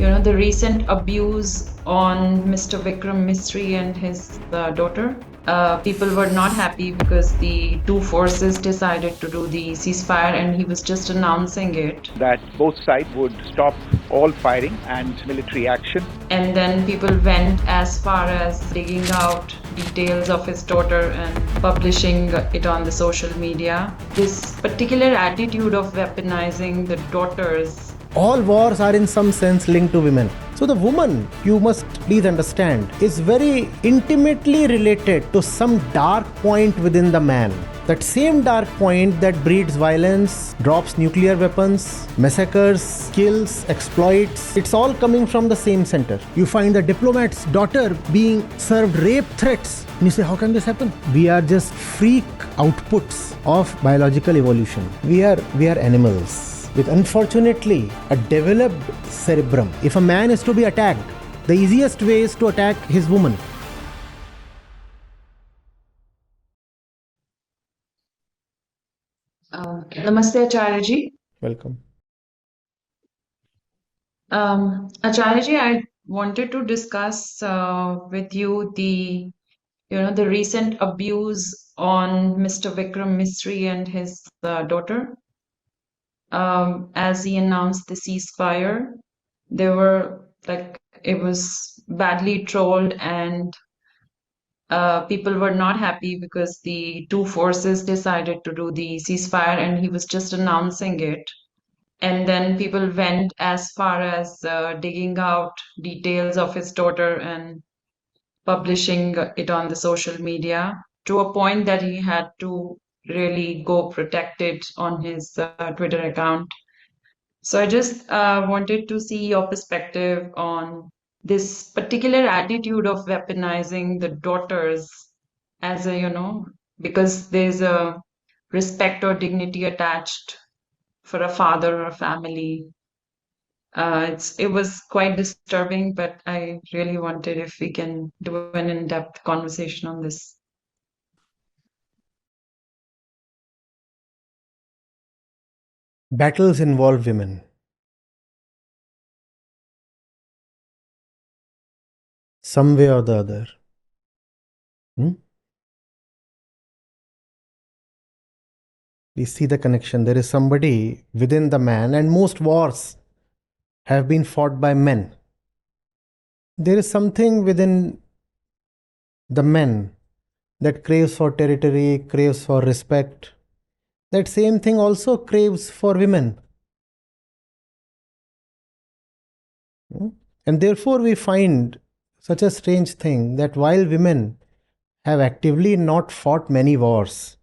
the recent abuse on Mr. Vikram Misri and his daughter. People were not happy because the two forces decided to do the ceasefire and he was just announcing it. That both sides would stop all firing and military action. And then people went as far as digging out details of his daughter and publishing it on the social media. This particular attitude of weaponizing the daughters. All wars are in some sense linked to women. So the woman, you must please understand, is very intimately related to some dark point within the man. That same dark point that breeds violence, drops nuclear weapons, massacres, kills, exploits, it's all coming from the same center. You find the diplomat's daughter being served rape threats. And you say, how can this happen? We are just freak outputs of biological evolution. We are animals with unfortunately a developed cerebrum. If a man is to be attacked, the easiest way is to attack his woman. Namaste, Acharya ji. Welcome. Acharya ji, I wanted to discuss with you the recent abuse on Mr. Vikram Misri and his daughter. As he announced the ceasefire, it was badly trolled and people were not happy because the two forces decided to do the ceasefire and he was just announcing it. And then people went as far as digging out details of his daughter and publishing it on the social media to a point that he had to really go protect it on his Twitter account. So I just wanted to see your perspective on this particular attitude of weaponizing the daughters as because there's a respect or dignity attached for a father or a family. It was quite disturbing, but I really wanted if we can do an in-depth conversation on this. Battles involve women. Some way or the other. We see the connection. There is somebody within the man, and most wars have been fought by men. There is something within the men that craves for territory, craves for respect. That same thing also craves for women. And therefore we find such a strange thing that while women have actively not fought many wars,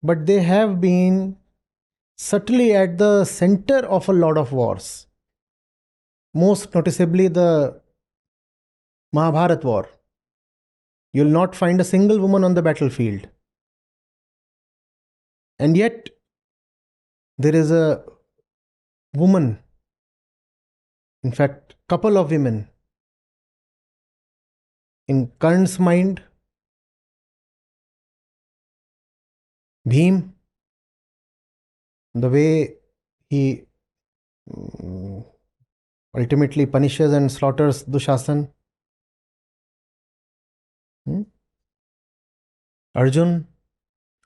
but they have been subtly at the center of a lot of wars. Most noticeably the Mahabharat war. You'll not find a single woman on the battlefield. And yet, there is a woman, in fact, couple of women, in Karn's mind, Bhim, the way he ultimately punishes and slaughters Dushasan, Arjun,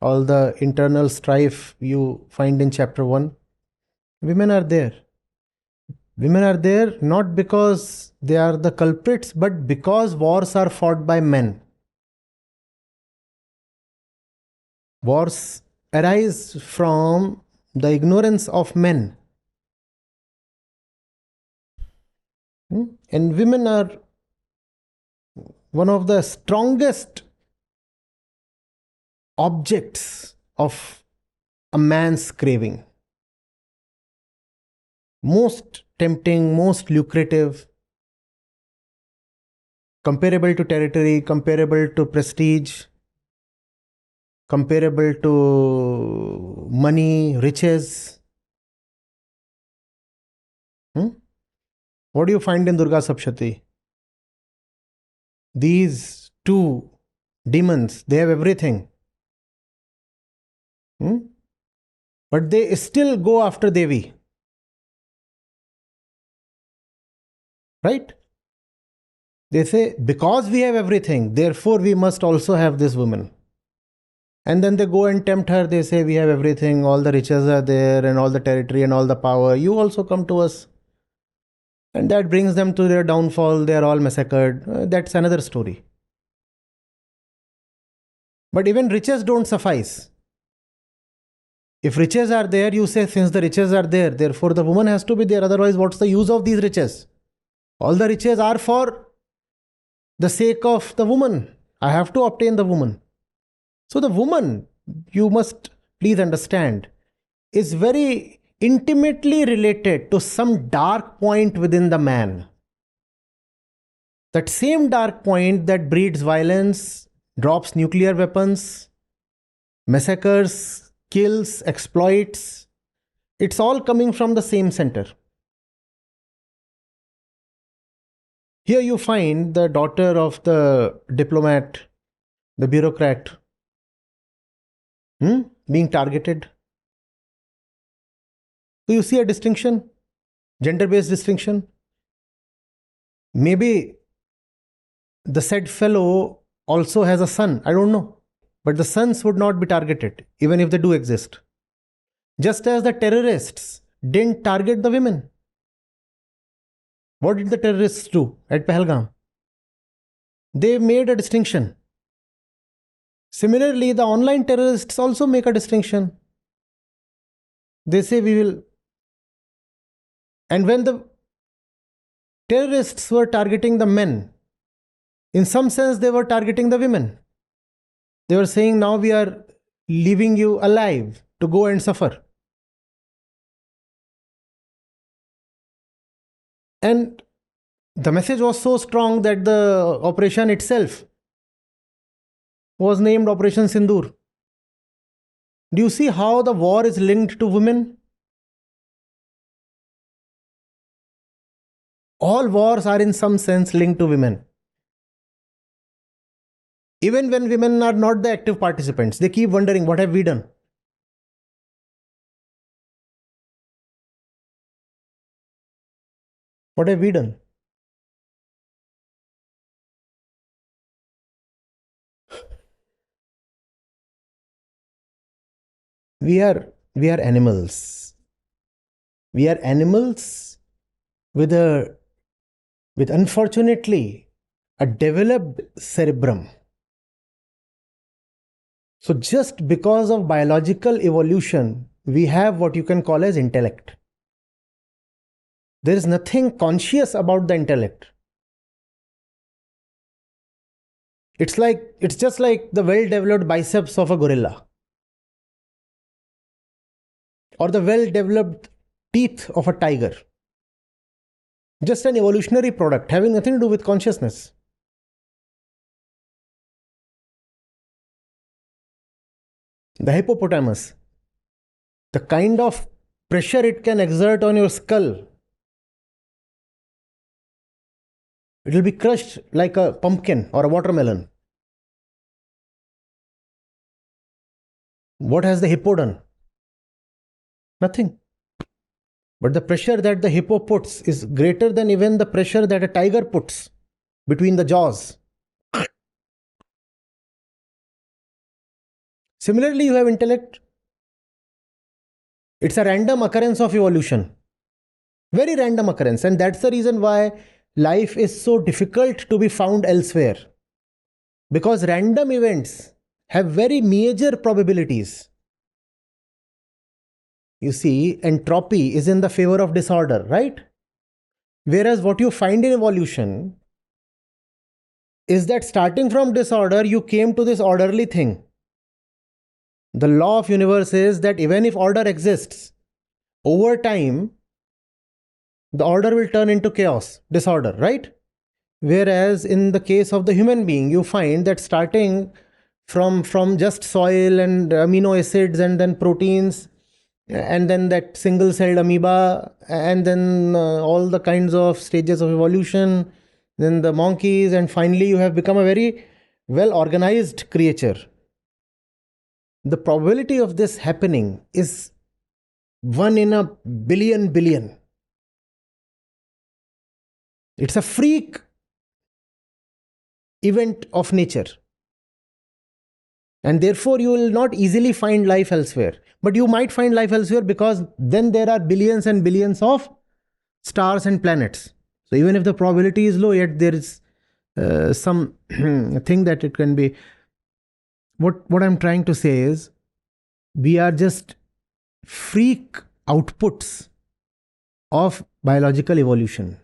all the internal strife you find in chapter 1. Women are there. Women are there not because they are the culprits, but because wars are fought by men. Wars arise from the ignorance of men. And women are one of the strongest objects of a man's craving. Most tempting, most lucrative, comparable to territory, comparable to prestige, comparable to money, riches. What do you find in Durga Saptati? These two demons, they have everything. But they still go after Devi. right? They say, because we have everything, therefore we must also have this woman. And then they go and tempt her. They say, we have everything, all the riches are there, and all the territory and all the power. You also come to us. And that brings them to their downfall. They are all massacred. That's another story. But even riches don't suffice. If riches are there, you say, since the riches are there, therefore the woman has to be there. Otherwise, what's the use of these riches? All the riches are for the sake of the woman. I have to obtain the woman. So the woman, you must please understand, is very intimately related to some dark point within the man. That same dark point that breeds violence, drops nuclear weapons, massacres, kills, exploits, it's all coming from the same center. Here you find the daughter of the diplomat, the bureaucrat, being targeted. So you see a distinction, gender-based distinction. Maybe the said fellow also has a son, I don't know. But the sons would not be targeted, even if they do exist. Just as the terrorists didn't target the women. What did the terrorists do at Pahalgam? They made a distinction. Similarly, the online terrorists also make a distinction. They say we will. And when the terrorists were targeting the men, in some sense they were targeting the women. They were saying, now we are leaving you alive to go and suffer. And the message was so strong that the operation itself was named Operation Sindoor. Do you see how the war is linked to women? All wars are in some sense linked to women. Even when women are not the active participants, they keep wondering, what have we done? What have we done? We are animals. We are animals with unfortunately a developed cerebrum. So just because of biological evolution, we have what you can call as intellect. There is nothing conscious about the intellect. It's just like the well-developed biceps of a gorilla, or the well-developed teeth of a tiger. Just an evolutionary product having nothing to do with consciousness. The hippopotamus, the kind of pressure it can exert on your skull, it will be crushed like a pumpkin or a watermelon. What has the hippo done? Nothing. But the pressure that the hippo puts is greater than even the pressure that a tiger puts between the jaws. Similarly, you have intellect. It's a random occurrence of evolution. Very random occurrence. And that's the reason why life is so difficult to be found elsewhere. Because random events have very major probabilities. You see, entropy is in the favor of disorder, right? Whereas what you find in evolution is that starting from disorder, you came to this orderly thing. The law of universe is that even if order exists, over time, the order will turn into chaos, disorder, right? Whereas in the case of the human being, you find that starting from just soil and amino acids and then proteins, and then that single-celled amoeba, and then all the kinds of stages of evolution, then the monkeys, and finally you have become a very well-organized creature. The probability of this happening is 1 in a billion. It's a freak event of nature. And therefore, you will not easily find life elsewhere. But you might find life elsewhere because then there are billions and billions of stars and planets. So even if the probability is low, yet there is some thing that it can be. What I'm trying to say is, we are just freak outputs of biological evolution.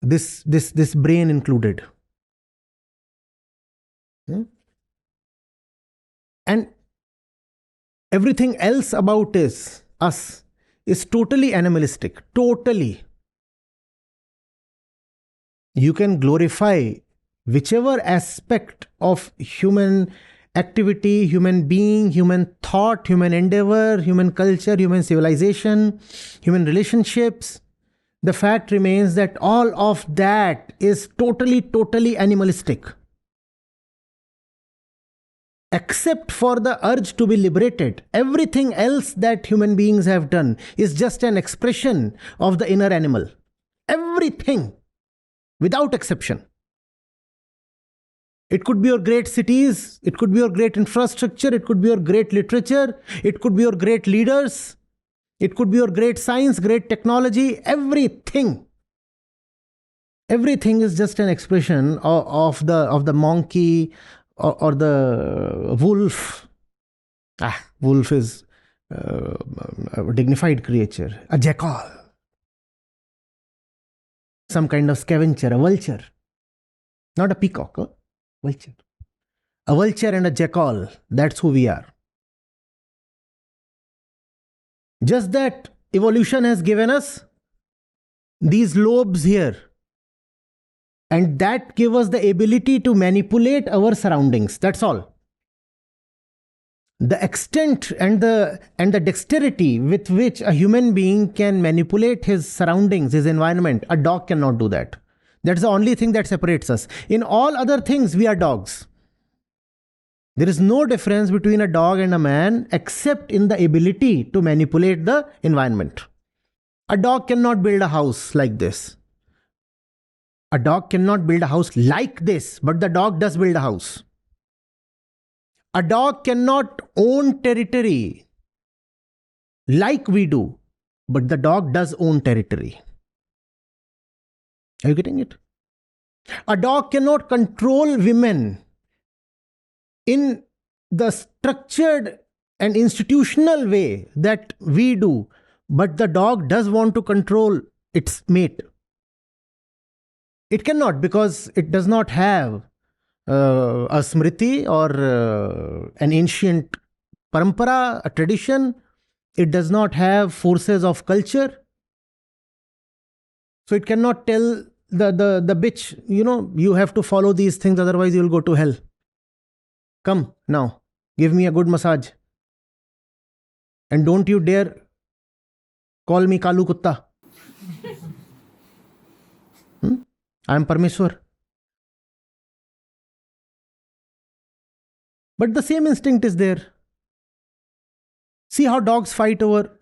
This brain included. And everything else about us is totally animalistic. Totally. You can glorify whichever aspect of human activity, human being, human thought, human endeavor, human culture, human civilization, human relationships. The fact remains that all of that is totally animalistic. Except for the urge to be liberated, everything else that human beings have done is just an expression of the inner animal. Everything, without exception. It could be your great cities, it could be your great infrastructure, it could be your great literature, it could be your great leaders, it could be your great science, great technology, everything. Everything is just an expression of the monkey or the wolf. Wolf is a dignified creature. A jackal. Some kind of scavenger, a vulture. Not a peacock, a vulture. A vulture and a jackal, that's who we are. Just that evolution has given us these lobes here. And that gives us the ability to manipulate our surroundings. That's all. The extent and the dexterity with which a human being can manipulate his surroundings, his environment, a dog cannot do that. That's the only thing that separates us. In all other things, we are dogs. There is no difference between a dog and a man except in the ability to manipulate the environment. A dog cannot build a house like this. A dog cannot build a house like this, but the dog does build a house. A dog cannot own territory like we do, but the dog does own territory. Are you getting it? A dog cannot control women in the structured and institutional way that we do, but the dog does want to control its mate. It cannot, because it does not have a smriti or an ancient parampara, a tradition. It does not have forces of culture. So it cannot tell the bitch, you have to follow these things, otherwise you will go to hell. Come now, give me a good massage. And don't you dare call me Kalu Kutta. I am Parmeshwar. But the same instinct is there. See how dogs fight over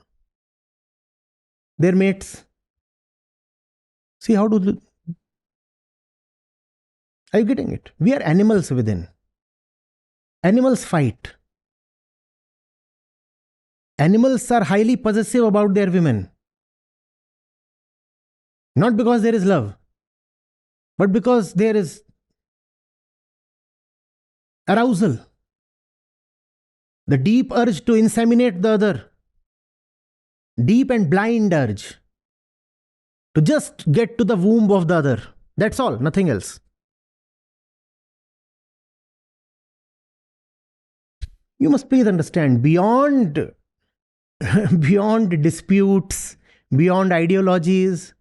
their mates. See how do they... Are you getting it? We are animals within. Animals fight. Animals are highly possessive about their women. Not because there is love, but because there is arousal. The deep urge to inseminate the other. Deep and blind urge to just get to the womb of the other. That's all, nothing else. You must please understand, beyond disputes, beyond ideologies,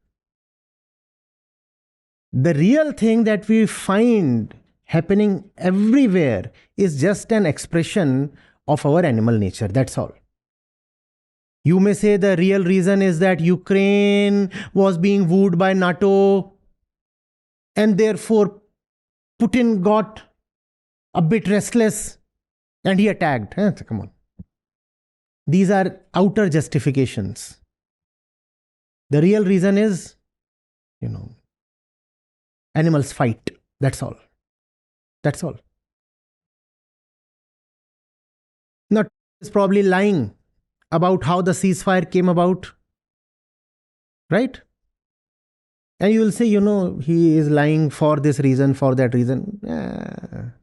the real thing that we find happening everywhere is just an expression of our animal nature. That's all. You may say the real reason is that Ukraine was being wooed by NATO and therefore Putin got a bit restless and he attacked. Come on. These are outer justifications. The real reason is Animals fight. That's all. That's all. Now, is probably lying about how the ceasefire came about, right? And you will say, he is lying for this reason, for that reason.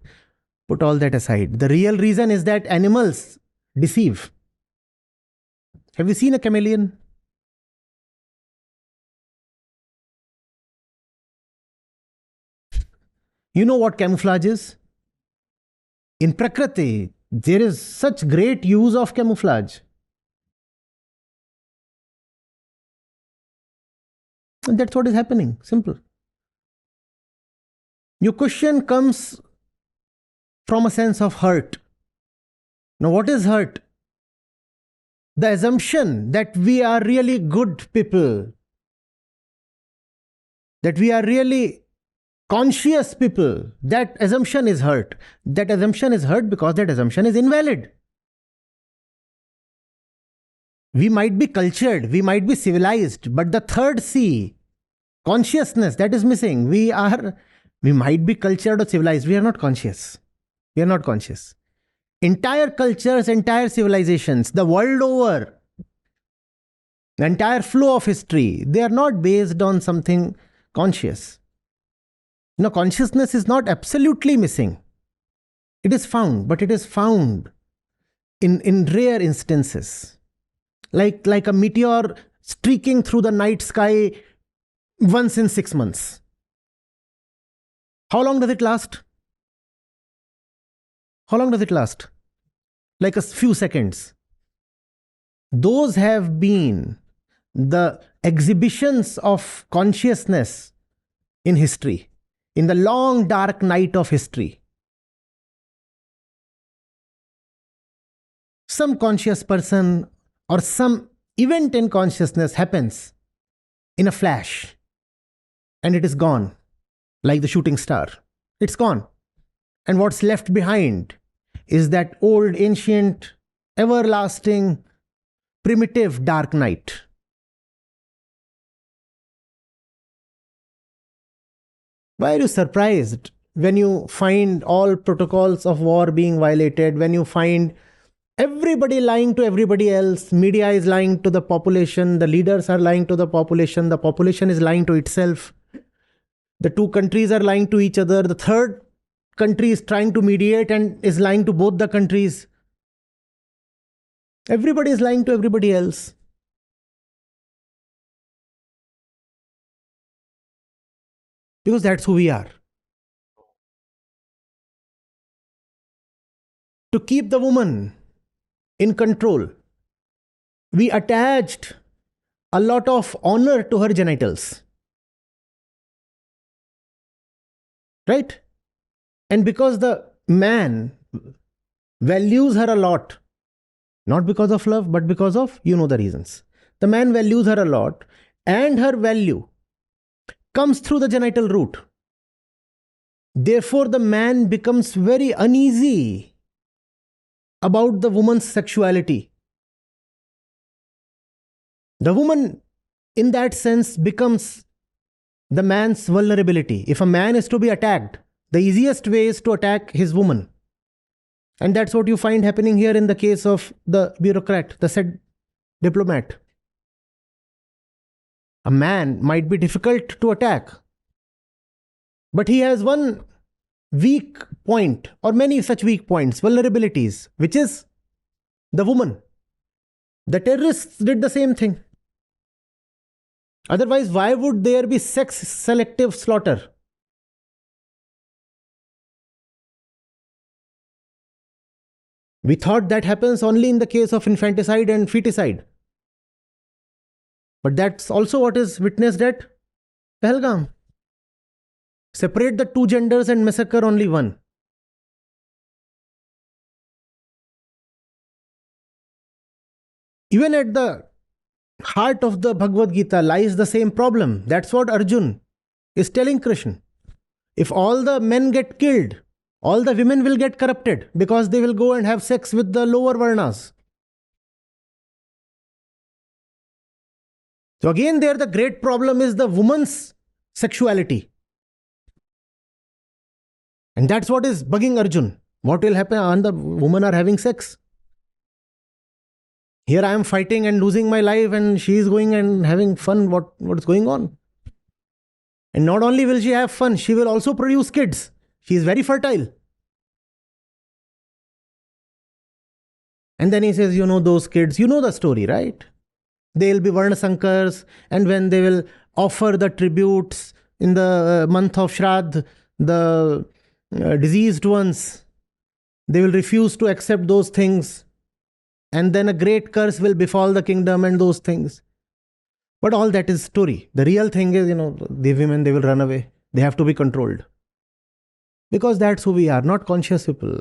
Put all that aside. The real reason is that animals deceive. Have you seen a chameleon? You know what camouflage is? In Prakriti, there is such great use of camouflage. And that's what is happening. Simple. Your question comes from a sense of hurt. Now, what is hurt? The assumption that we are really good people, that we are really conscious people, that assumption is hurt. That assumption is hurt because that assumption is invalid. We might be cultured, we might be civilized, but the third C, consciousness, that is missing. We might be cultured or civilized, we are not conscious. We are not conscious. Entire cultures, entire civilizations, the world over, the entire flow of history, they are not based on something conscious. Consciousness is not absolutely missing. It is found, but it is found in rare instances. Like a meteor streaking through the night sky once in 6 months. How long does it last? How long does it last? Like a few seconds. Those have been the exhibitions of consciousness in history, in the long dark night of history. Some conscious person or some event in consciousness happens in a flash and it is gone, like the shooting star. It's gone. And what's left behind is that old, ancient, everlasting, primitive dark night. Why are you surprised when you find all protocols of war being violated, when you find everybody lying to everybody else, media is lying to the population, the leaders are lying to the population is lying to itself, the two countries are lying to each other, the third country is trying to mediate and is lying to both the countries. Everybody is lying to everybody else. Because that's who we are. To keep the woman in control, we attached a lot of honor to her genitals. Right? And because the man values her a lot, not because of love, but because of, the reasons. The man values her a lot, and her value comes through the genital route. Therefore, the man becomes very uneasy about the woman's sexuality. The woman, in that sense, becomes the man's vulnerability. If a man is to be attacked, the easiest way is to attack his woman. And that's what you find happening here in the case of the bureaucrat, the said diplomat. A man might be difficult to attack, but he has one weak point, or many such weak points, vulnerabilities, which is the woman. The terrorists did the same thing. Otherwise, why would there be sex selective slaughter? We thought that happens only in the case of infanticide and feticide. But that's also what is witnessed at Pahalgam. Separate the two genders and massacre only one. Even at the heart of the Bhagavad Gita lies the same problem. That's what Arjun is telling Krishna. If all the men get killed, all the women will get corrupted because they will go and have sex with the lower varnas. So again there the great problem is the woman's sexuality. And that's what is bugging Arjun. What will happen when the women are having sex? Here I am fighting and losing my life, and she is going and having fun. What's going on? And not only will she have fun, she will also produce kids. She is very fertile. And then he says, those kids, you know the story, right? They'll be Varnasankars, and when they will offer the tributes in the month of Shraddh, the diseased ones, they will refuse to accept those things. And then a great curse will befall the kingdom and those things. But all that is story. The real thing is, the women, they will run away. They have to be controlled. Because that's who we are, not conscious people.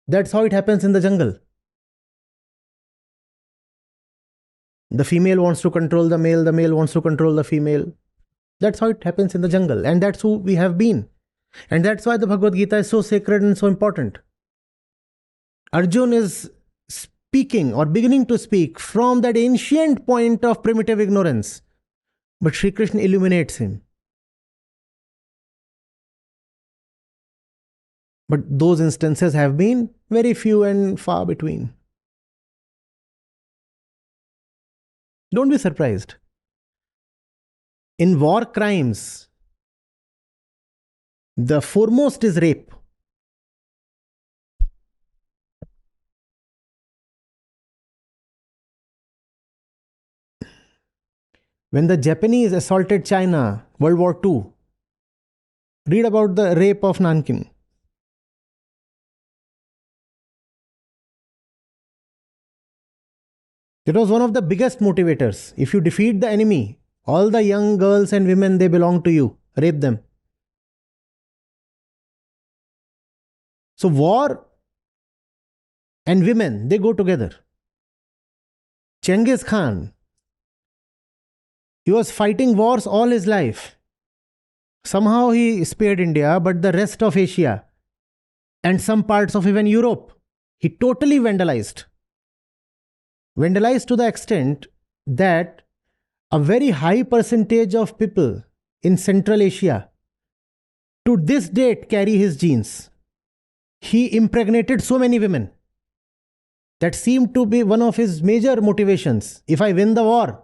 That's how it happens in the jungle. The female wants to control the male wants to control the female. That's how it happens in the jungle. And that's who we have been. And that's why the Bhagavad Gita is so sacred and so important. Arjun is speaking or beginning to speak from that ancient point of primitive ignorance. But Sri Krishna illuminates him. But those instances have been very few and far between. Don't be surprised. In war crimes, the foremost is rape. When the Japanese assaulted China, World War II, read about the rape of Nanking. It was one of the biggest motivators. If you defeat the enemy, all the young girls and women, they belong to you. Rape them. So war and women, they go together. Genghis Khan, he was fighting wars all his life. Somehow he spared India, but the rest of Asia and some parts of even Europe, he totally vandalized. Vandalized to the extent that a very high percentage of people in Central Asia to this date carry his genes. He impregnated so many women. That seemed to be one of his major motivations. If I win the war,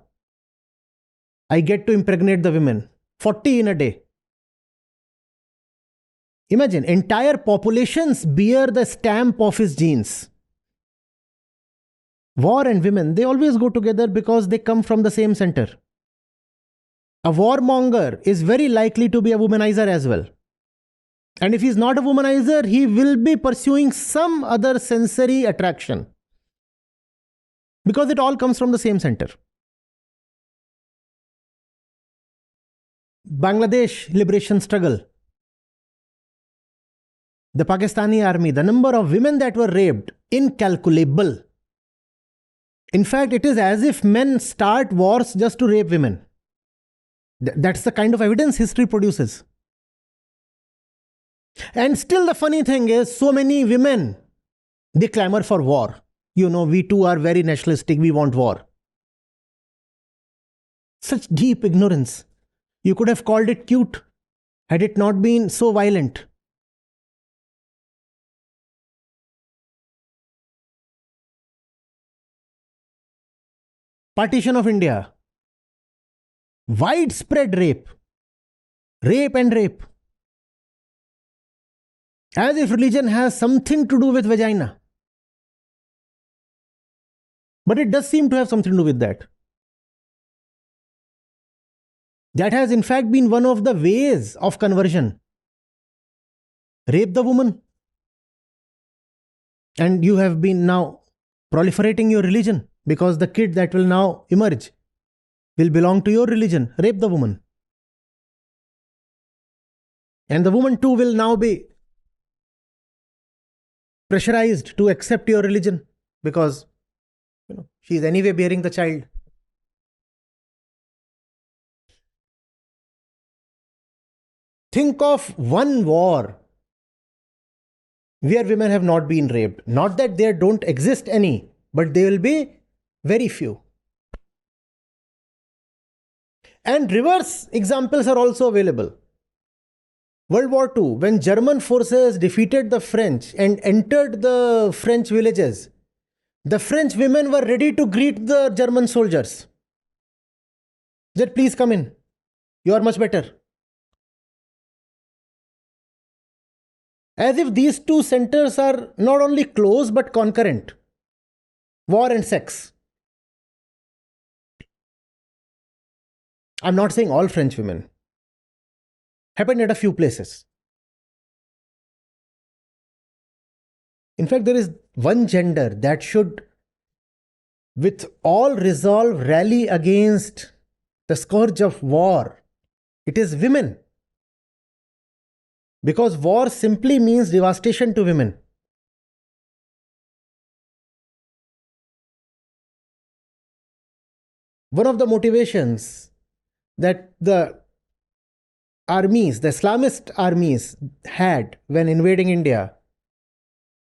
I get to impregnate the women. 40 in a day. Imagine, entire populations bear the stamp of his genes. War and women, they always go together because they come from the same center. A warmonger is very likely to be a womanizer as well. And if he's not a womanizer, he will be pursuing some other sensory attraction. Because it all comes from the same center. Bangladesh liberation struggle. The Pakistani army, the number of women that were raped, incalculable. In fact, it is as if men start wars just to rape women. That's the kind of evidence history produces. And still the funny thing is, so many women, they clamor for war. We too are very nationalistic, we want war. Such deep ignorance. You could have called it cute had it not been so violent. Partition of India. Widespread rape. Rape and rape. As if religion has something to do with vagina. But it does seem to have something to do with that. That has in fact been one of the ways of conversion. Rape the woman. And you have been now proliferating your religion because the kid that will now emerge will belong to your religion. Rape the woman. And the woman too will now be pressurized to accept your religion because she is anyway bearing the child. Think of one war where women have not been raped. Not that there don't exist any, but they will be very few. And reverse examples are also available. World War II, when German forces defeated the French and entered the French villages, the French women were ready to greet the German soldiers. That please come in. You are much better. As if these two centers are not only close but concurrent. War and sex. I'm not saying all French women. Happened at a few places. In fact, there is one gender that should, with all resolve, rally against the scourge of war. It is women. Because war simply means devastation to women. One of the motivations that the armies, the Islamist armies had when invading India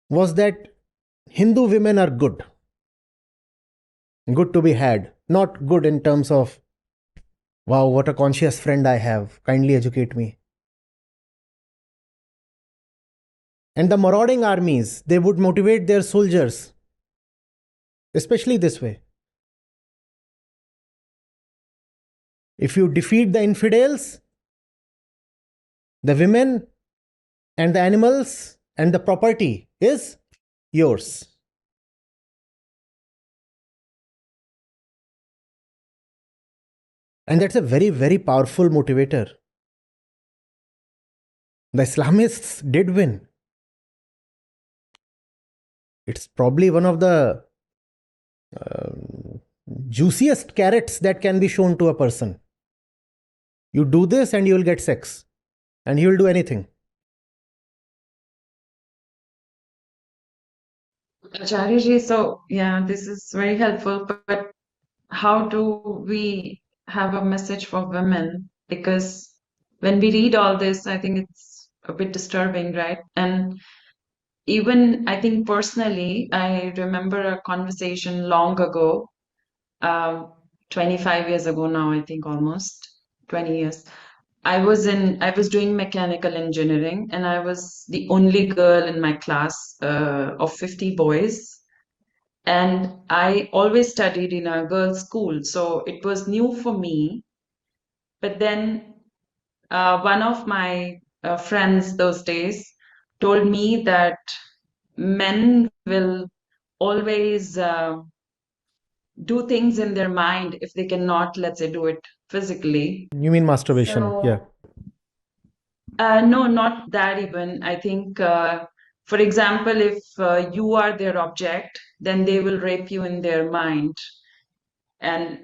was that Hindu women are good. Good to be had. Not good in terms of, wow, what a conscious friend I have. Kindly educate me. And the marauding armies, they would motivate their soldiers, especially this way. If you defeat the infidels, the women and the animals and the property is yours. And that's a very, very powerful motivator. The Islamists did win. It's probably one of the juiciest carrots that can be shown to a person. You do this and you will get sex. And he will do anything. Acharya ji, so yeah, this is very helpful, but how do we have a message for women? Because when we read all this, I think it's a bit disturbing, right? And even I think personally, I remember a conversation long ago, 25 years ago now, I think almost 20 years. I was doing mechanical engineering, and I was the only girl in my class of 50 boys. And I always studied in a girls' school, so it was new for me. But then one of my friends those days told me that men will always do things in their mind if they cannot, let's say, do it physically. You mean masturbation? So, yeah. No, not that even. I think, for example, if you are their object, then they will rape you in their mind. And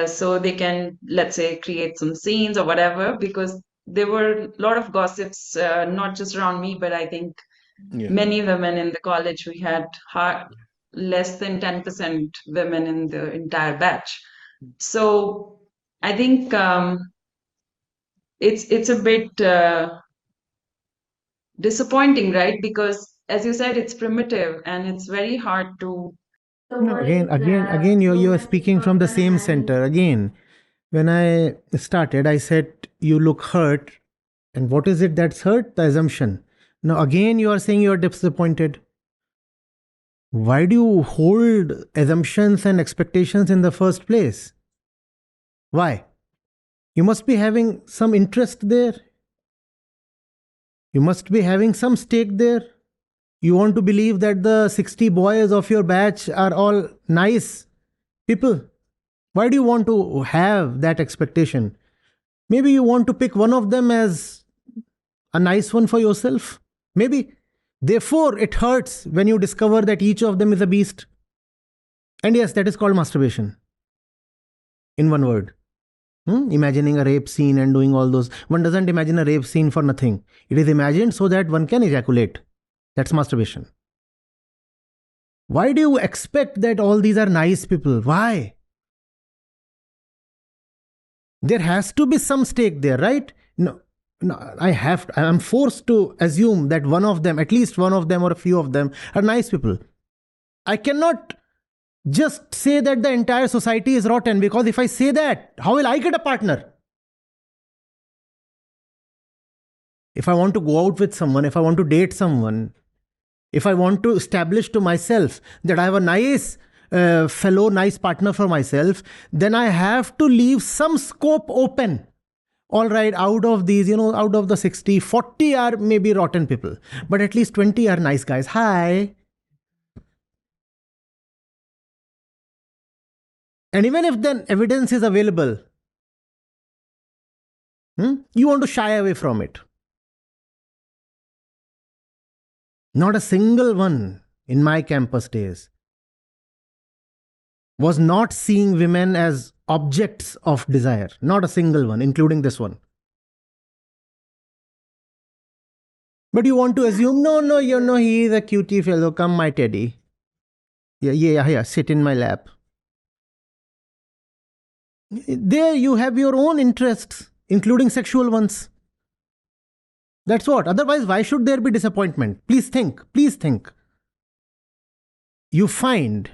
so they can, let's say, create some scenes or whatever, because there were a lot of gossips, not just around me, but I think many women in the college. We had less than 10% women in the entire batch. So I think it's a bit disappointing, right? Because as you said, it's primitive and it's very hard to. No, again, you're speaking from the same center. Again, when I started, I said you look hurt, and what is it that's hurt? The assumption. Now again, you are saying you are disappointed. Why do you hold assumptions and expectations in the first place? Why? You must be having some interest there. You must be having some stake there. You want to believe that the 60 boys of your batch are all nice people. Why do you want to have that expectation? Maybe you want to pick one of them as a nice one for yourself. Maybe. Therefore, it hurts when you discover that each of them is a beast. And yes, that is called masturbation. In one word. Imagining a rape scene and doing all those. One doesn't imagine a rape scene for nothing. It is imagined so that one can ejaculate. That's masturbation. Why do you expect that all these are nice people? Why? There has to be some stake there, right? No, I'm forced to assume that one of them, at least one of them or a few of them, are nice people. I cannot just say that the entire society is rotten, because if I say that, how will I get a partner? If I want to go out with someone, if I want to date someone, if I want to establish to myself that I have a nice nice partner for myself, then I have to leave some scope open. All right, out of these, out of the 60, 40 are maybe rotten people, but at least 20 are nice guys. Hi. And even if then evidence is available, you want to shy away from it. Not a single one in my campus days was not seeing women as objects of desire. Not a single one, including this one. But you want to assume, no, he is a cutie fellow. Come, my teddy. Yeah, sit in my lap. There you have your own interests, including sexual ones. That's what. Otherwise, why should there be disappointment? Please think. You find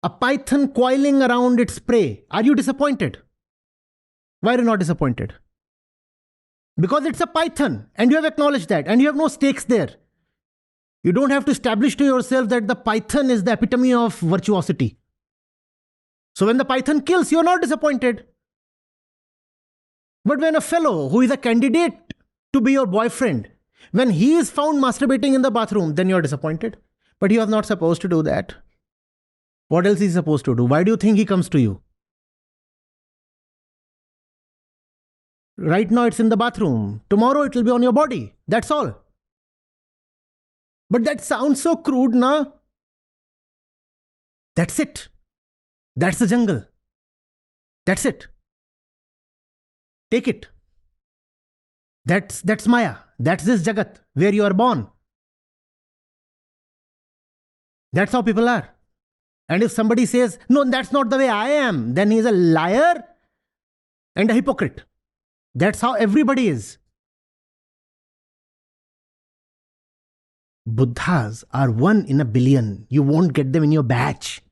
a python coiling around its prey. Are you disappointed? Why are you not disappointed? Because it's a python, and you have acknowledged that, and you have no stakes there. You don't have to establish to yourself that the python is the epitome of virtuosity. So when the python kills, you're not disappointed. But when a fellow who is a candidate to be your boyfriend, when he is found masturbating in the bathroom, then you're disappointed. But he was not supposed to do that. What else is he supposed to do? Why do you think he comes to you? Right now it's in the bathroom. Tomorrow it will be on your body. That's all. But that sounds so crude, na? That's it. That's the jungle. That's it. Take it. That's Maya. That's this Jagat, where you are born. That's how people are. And if somebody says, no, that's not the way I am, then he's a liar and a hypocrite. That's how everybody is. Buddhas are 1 in a billion. You won't get them in your batch.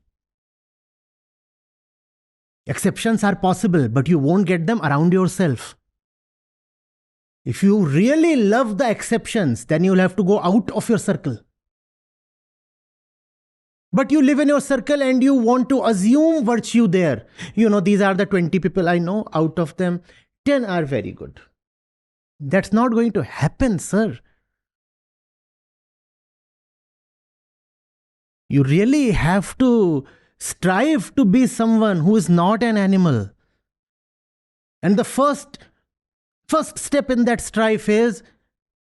Exceptions are possible, but you won't get them around yourself. If you really love the exceptions, then you'll have to go out of your circle. But you live in your circle and you want to assume virtue there. These are the 20 people I know. Out of them, 10 are very good. That's not going to happen, sir. You really have to strive to be someone who is not an animal. And the first step in that strife is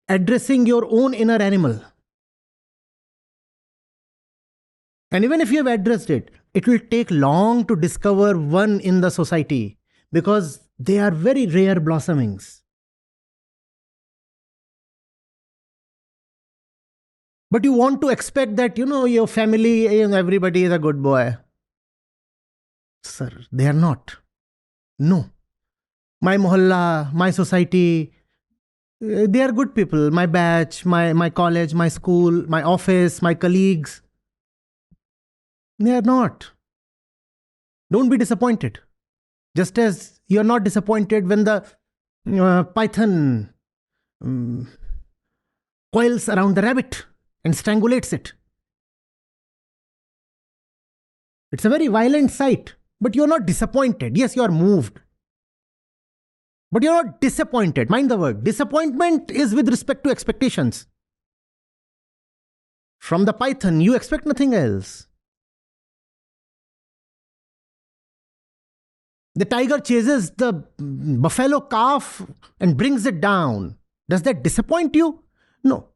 addressing your own inner animal. And even if you have addressed it, it will take long to discover one in the society, because they are very rare blossomings. But you want to expect that, your family, everybody is a good boy. Sir, they are not. No. My mohalla, my society, they are good people. My batch, my college, my school, my office, my colleagues. They are not. Don't be disappointed. Just as you are not disappointed when the python coils around the rabbit and strangulates it. It's a very violent sight, but you're not disappointed. Yes, you are moved. But you're not disappointed. Mind the word. Disappointment is with respect to expectations. From the python, you expect nothing else. The tiger chases the buffalo calf and brings it down. Does that disappoint you? No.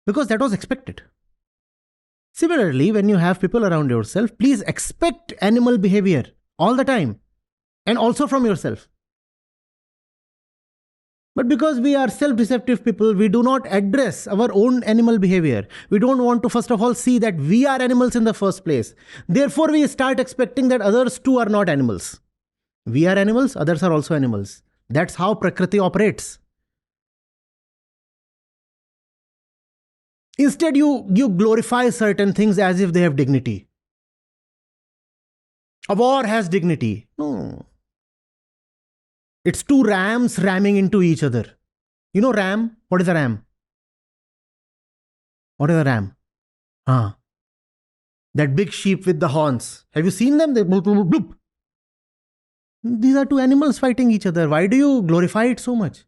Because that was expected. Similarly, when you have people around yourself, please expect animal behavior all the time. And also from yourself. But because we are self-deceptive people, we do not address our own animal behavior. We don't want to, first of all, see that we are animals in the first place. Therefore, we start expecting that others too are not animals. We are animals, others are also animals. That's how Prakriti operates. Instead, you glorify certain things as if they have dignity. A war has dignity. No. It's two rams ramming into each other. You know ram? What is a ram? What is a ram? That big sheep with the horns. Have you seen them? They bloop, bloop, bloop. These are two animals fighting each other. Why do you glorify it so much?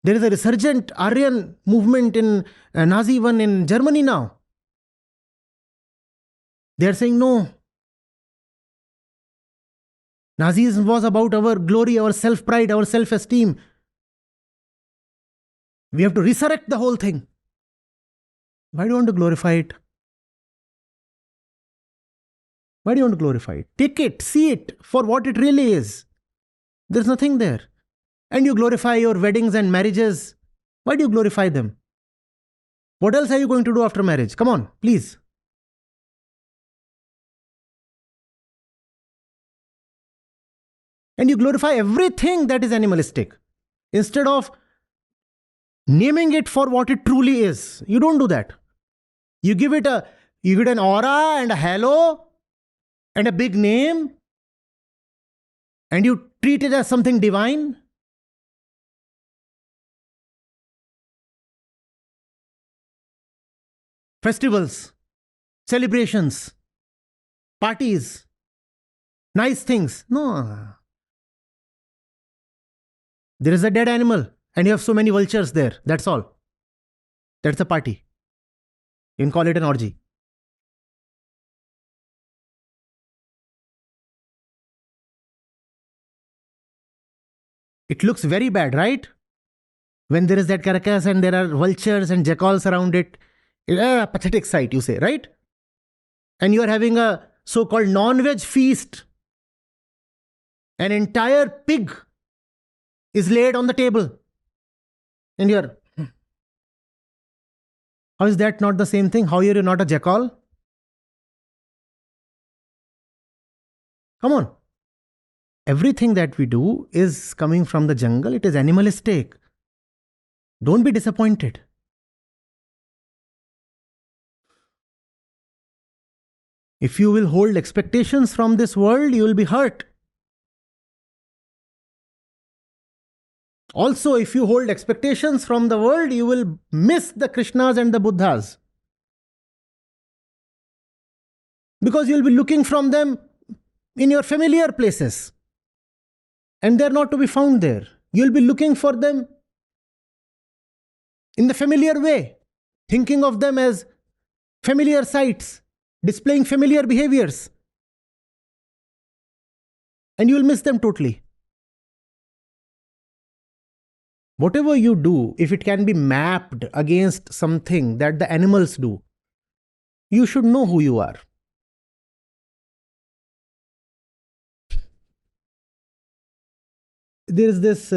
There is a resurgent Aryan movement in Nazi one in Germany now. They are saying no. Nazism was about our glory, our self-pride, our self-esteem. We have to resurrect the whole thing. Why do you want to glorify it? Why do you want to glorify it? Take it, see it for what it really is. There's nothing there. And you glorify your weddings and marriages. Why do you glorify them? What else are you going to do after marriage? Come on, please. And you glorify everything that is animalistic. Instead of naming it for what it truly is. You don't do that. You give it an aura and a halo and a big name, and you treat it as something divine. Festivals, celebrations, parties, nice things. No. There is a dead animal and you have so many vultures there. That's all. That's a party. You can call it an orgy. It looks very bad, right? When there is that carcass and there are vultures and jackals around it. A pathetic sight, you say, right? And you are having a so-called non-veg feast. An entire pig is laid on the table. And you're... How is that not the same thing? How are you not a jackal? Come on. Everything that we do is coming from the jungle. It is animalistic. Don't be disappointed. If you will hold expectations from this world, you will be hurt. Also, if you hold expectations from the world, you will miss the Krishnas and the Buddhas. Because you will be looking from them in your familiar places. And they are not to be found there. You will be looking for them in the familiar way, thinking of them as familiar sights, displaying familiar behaviors. And you will miss them totally. Whatever you do, if it can be mapped against something that the animals do, you should know who you are. There is this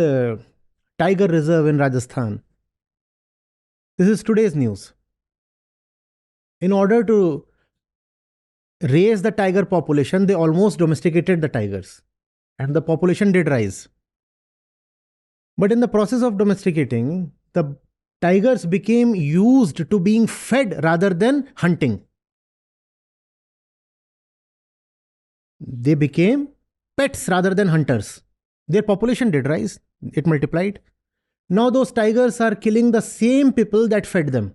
tiger reserve in Rajasthan. This is today's news. In order to raise the tiger population, they almost domesticated the tigers. And the population did rise. But in the process of domesticating, the tigers became used to being fed rather than hunting. They became pets rather than hunters. Their population did rise. It multiplied. Now those tigers are killing the same people that fed them.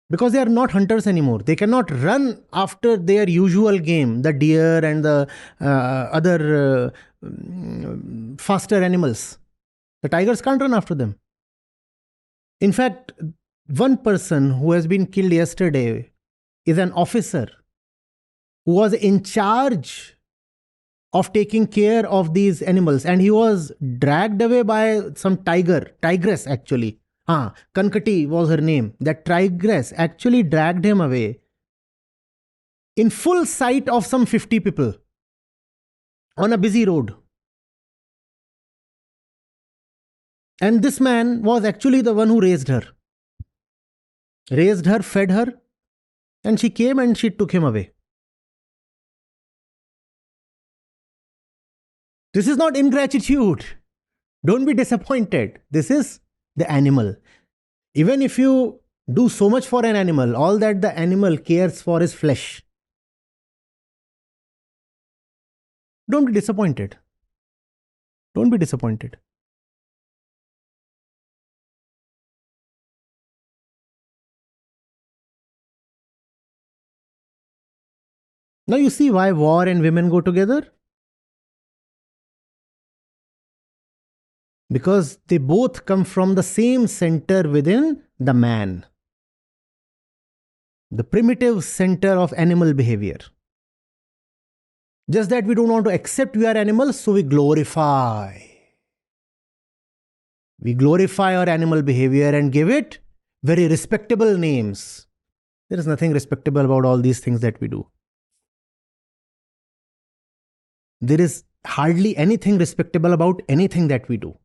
Because they are not hunters anymore. They cannot run after their usual game, the deer and the other faster animals. The tigers can't run after them. In fact, one person who has been killed yesterday is an officer who was in charge of taking care of these animals, and he was dragged away by some tigress actually. Kankati was her name. That tigress actually dragged him away in full sight of some 50 people on a busy road. And this man was actually the one who raised her. Raised her, fed her, and she came and she took him away. This is not ingratitude. Don't be disappointed. This is the animal. Even if you do so much for an animal, all that the animal cares for is flesh. Don't be disappointed. Don't be disappointed. Now you see why war and women go together? Because they both come from the same center within the man, the primitive center of animal behavior. Just that we don't want to accept we are animals, so we glorify. We glorify our animal behavior and give it very respectable names. There is nothing respectable about all these things that we do. There is hardly anything respectable about anything that we do.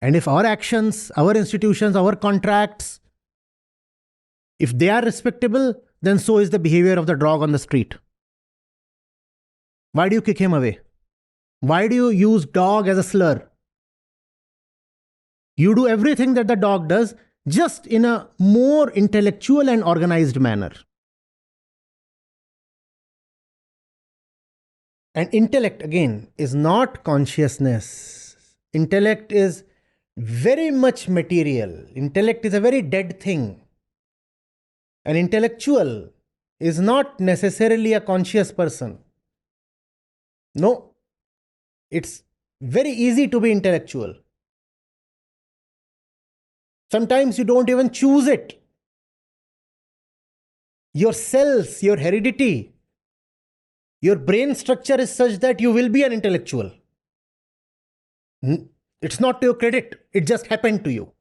And if our actions, our institutions, our contracts, if they are respectable, then so is the behavior of the dog on the street. Why do you kick him away? Why do you use dog as a slur? You do everything that the dog does, just in a more intellectual and organized manner. And intellect, again, is not consciousness. Intellect is very much material. Intellect is a very dead thing. An intellectual is not necessarily a conscious person. No, it's very easy to be intellectual. Sometimes you don't even choose it. Your cells, your heredity, your brain structure is such that you will be an intellectual. It's not to your credit, it just happened to you.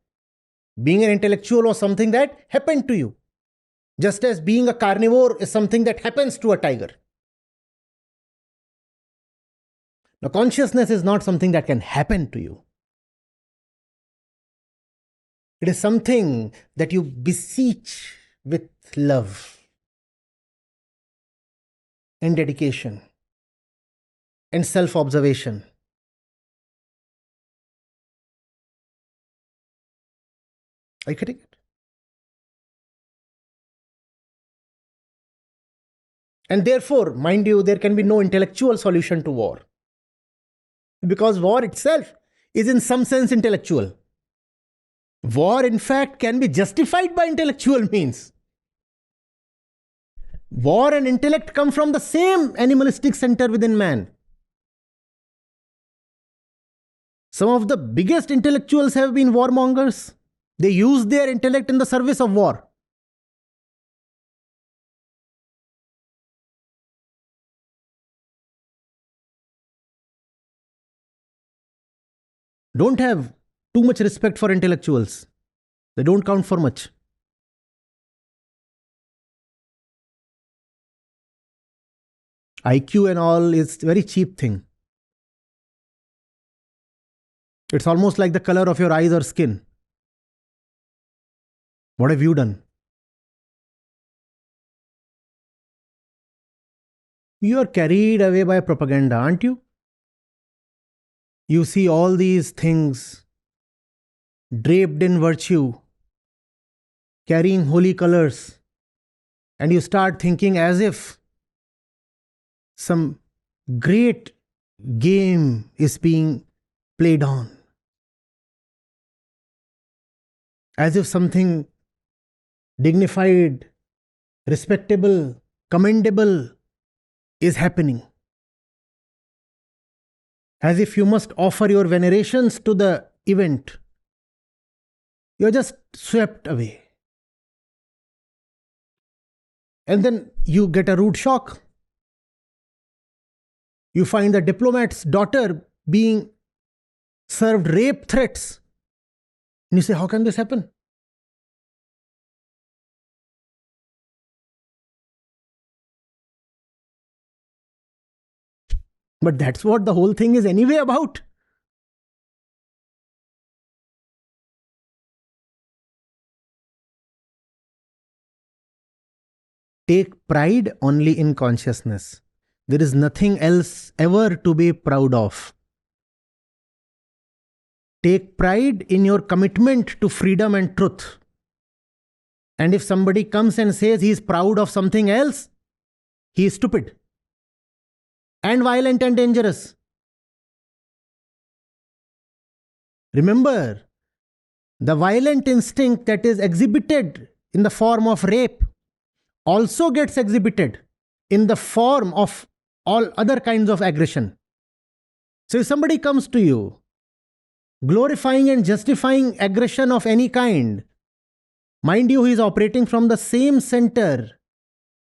Being an intellectual was something that happened to you. Just as being a carnivore is something that happens to a tiger. Now, consciousness is not something that can happen to you. It is something that you beseech with love and dedication and self-observation. Are you getting it? And therefore, mind you, there can be no intellectual solution to war. Because war itself is in some sense intellectual. War, in fact, can be justified by intellectual means. War and intellect come from the same animalistic center within man. Some of the biggest intellectuals have been warmongers. They use their intellect in the service of war. Don't have too much respect for intellectuals. They don't count for much. IQ and all is a very cheap thing. It's almost like the color of your eyes or skin. What have you done? You are carried away by propaganda, aren't you? You see all these things draped in virtue, carrying holy colors, and you start thinking as if some great game is being played on, as if something dignified, respectable, commendable is happening, as if you must offer your venerations to the event. You're just swept away. And then you get a rude shock. You find the diplomat's daughter being served rape threats. And you say, how can this happen? But that's what the whole thing is anyway about. Take pride only in consciousness. There is nothing else ever to be proud of. Take pride in your commitment to freedom and truth. And if somebody comes and says he is proud of something else, he is stupid and violent and dangerous. Remember, the violent instinct that is exhibited in the form of rape also gets exhibited in the form of all other kinds of aggression. So if somebody comes to you glorifying and justifying aggression of any kind, mind you, he is operating from the same center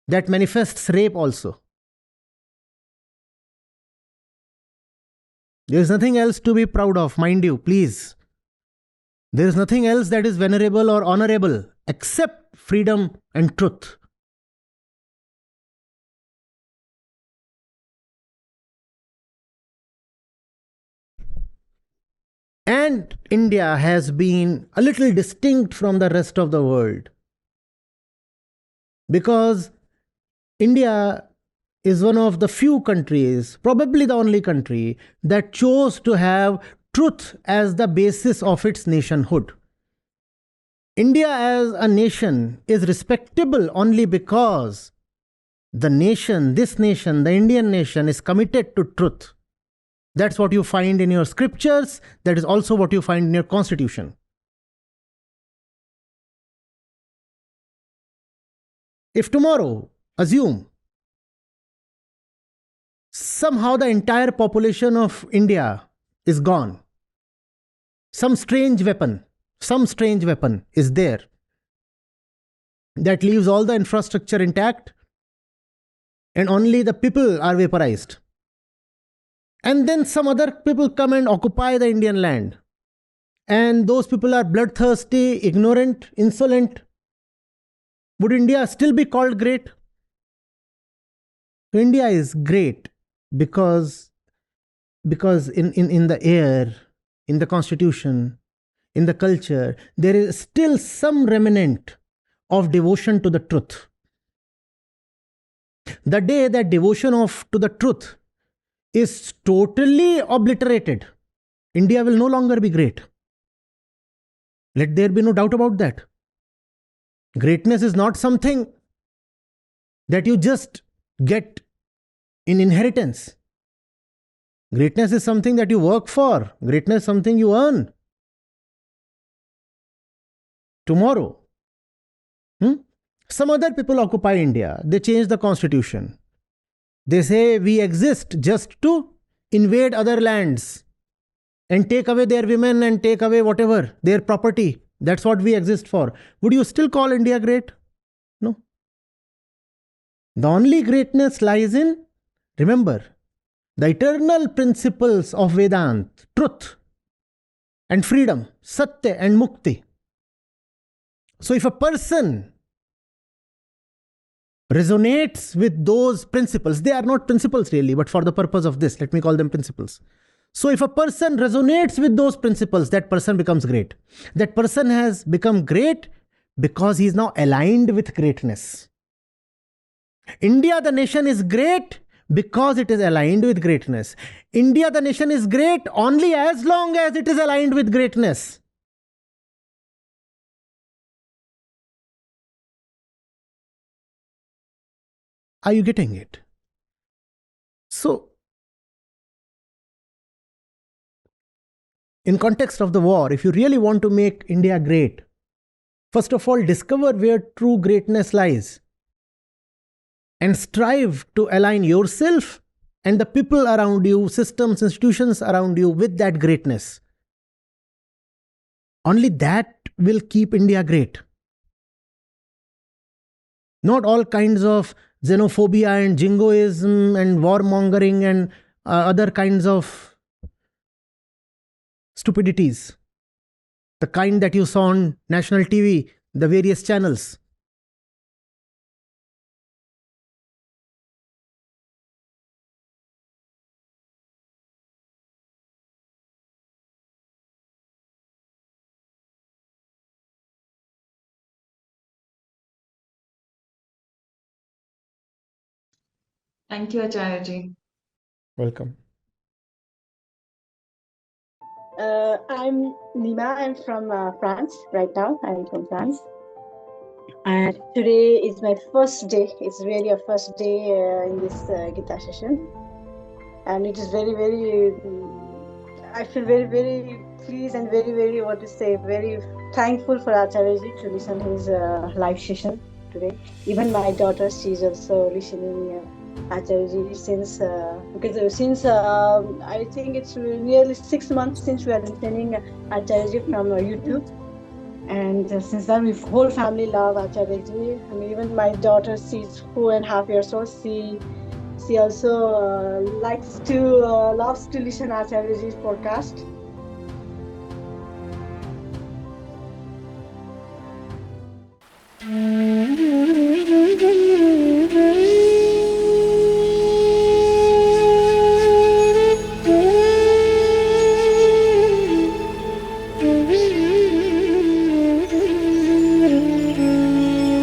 that manifests rape also. There is nothing else to be proud of, mind you, please. There is nothing else that is venerable or honorable except freedom and truth. And India has been a little distinct from the rest of the world because India is one of the few countries, probably the only country, that chose to have truth as the basis of its nationhood. India as a nation is respectable only because the nation, this nation, the Indian nation, is committed to truth. That's what you find in your scriptures. That is also what you find in your constitution. If tomorrow, assume, somehow the entire population of India is gone, some strange weapon is there that leaves all the infrastructure intact and only the people are vaporized. And then some other people come and occupy the Indian land. And those people are bloodthirsty, ignorant, insolent. Would India still be called great? India is great because in the air, in the constitution, in the culture, there is still some remnant of devotion to the truth. The day that devotion to the truth is totally obliterated, India will no longer be great. Let there be no doubt about that. Greatness is not something that you just get in inheritance. Greatness is something that you work for. Greatness is something you earn. Tomorrow, some other people occupy India. They change the constitution. They say we exist just to invade other lands and take away their women and take away whatever, their property. That's what we exist for. Would you still call India great? No. The only greatness lies in, remember, the eternal principles of Vedanta, truth and freedom, Satya and Mukti. So if a person resonates with those principles, they are not principles really, but for the purpose of this, let me call them principles. So if a person resonates with those principles, that person becomes great. That person has become great because he is now aligned with greatness. India, the nation, is great because it is aligned with greatness. India, the nation, is great only as long as it is aligned with greatness. Are you getting it? So, in context of the war, if you really want to make India great, first of all, discover where true greatness lies and strive to align yourself and the people around you, systems, institutions around you with that greatness. Only that will keep India great. Not all kinds of xenophobia and jingoism and warmongering and other kinds of stupidities. The kind that you saw on national TV, the various channels. Thank you, Acharya ji. Welcome. I'm Nima. I'm from France right now. I'm from France. And today is my first day. It's really a first day in this guitar session. And it is very, very, I feel very, very pleased and very, very, what to say, very thankful for Acharyaji to listen his live session today. Even my daughter, she's also listening Acharyaji since I think it's nearly 6 months since we are listening Acharyaji from YouTube. And since then, my whole family love Acharyaji. I mean, even my daughter, she's 4.5 years old. She also loves to listen Acharyaji's podcast.